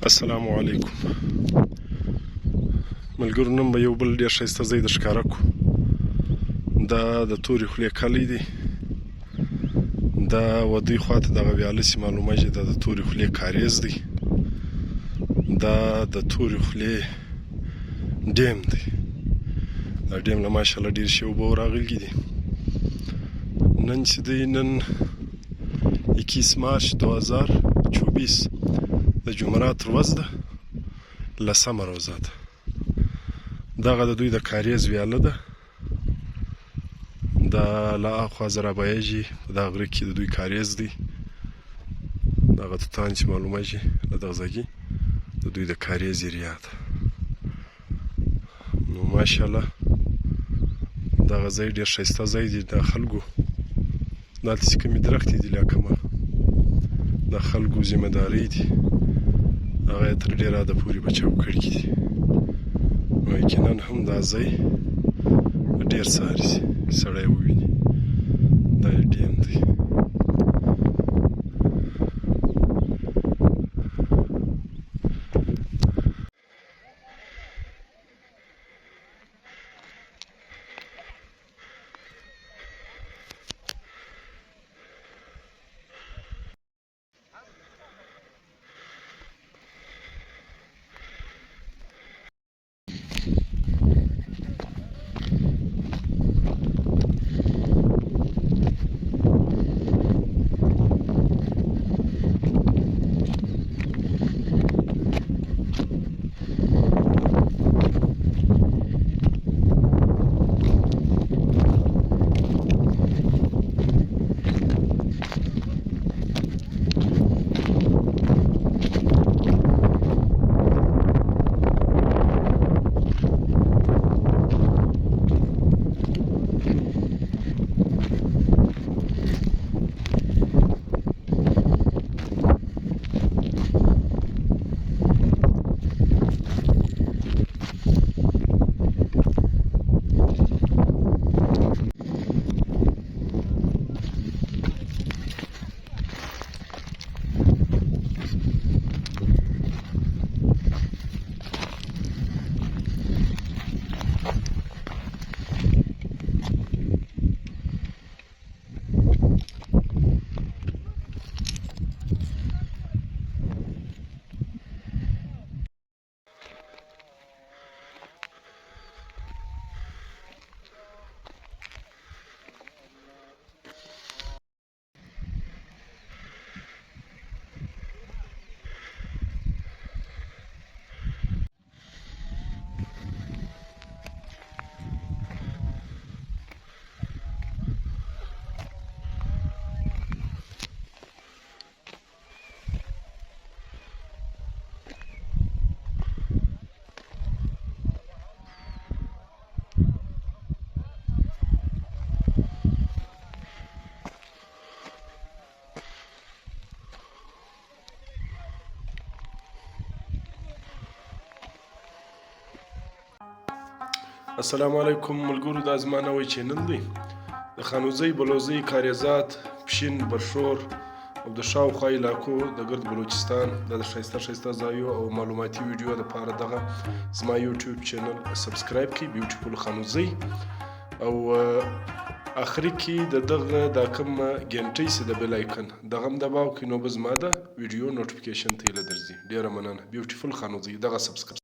السلام علیکم ملګرو، نن به یو بل ډېر ښایسته ځای در ښکاره کړو. دا د تورې خولې کلی دی. دا ودوی خواته دغه ویاله چې معلومیږي دا د تورې خولې کاریز دی. دا د تورې خولې ډیم دی. دا ډیم له ماشاءالله ډېر ښې اوبه راغلي دي. نن چې دی نن 21 مارچ 2024 د جمعرات ورځ ده، 10مه روژه ده. دغه د دوی د کاریز ویاله ده. دا له اخوا زه رابهیږي په دغه غره کې د دوی کاریز دی. دغه توتان چې معلومیږي له دغه ځایګي د دوی د کاریز ایریا ده. نو ماشاءالله دغه ځای ډېر ښایسته ځای دی. د خلکو دلته چې کومې درختې دي لیاکمه د خلکو ذمه دارۍ دي، هغه یې تر ډېره حده پورې په چوکړ کې دي. نو یقینا هم دا ځای ډېر څه ارزي سړی وویني. دا یې ډیم دی. السلام علیکم ملګرو، دا زما نوی چینل دی. د خانوزۍ، بلوزۍ، کاریزات، پشین، برشور او د شاوخوا علاقو د ګرد بلوچستان د ښایسته ښایسته ځایو او معلوماتي ویډیو دپاره دغه زما یوټیوب چینل سبسکرایب کړئ، بیوټیفول خانوزۍ. او اخري کې د دغه دا کوم ګنټۍ چې د بیل آیکن دغه هم دباو کړئ، نو به زما د ویډیو نوټیفیکیشن ته هیله درځي. ډېره مننه. بیوټیفول خانوزۍ دغه سبسکرایب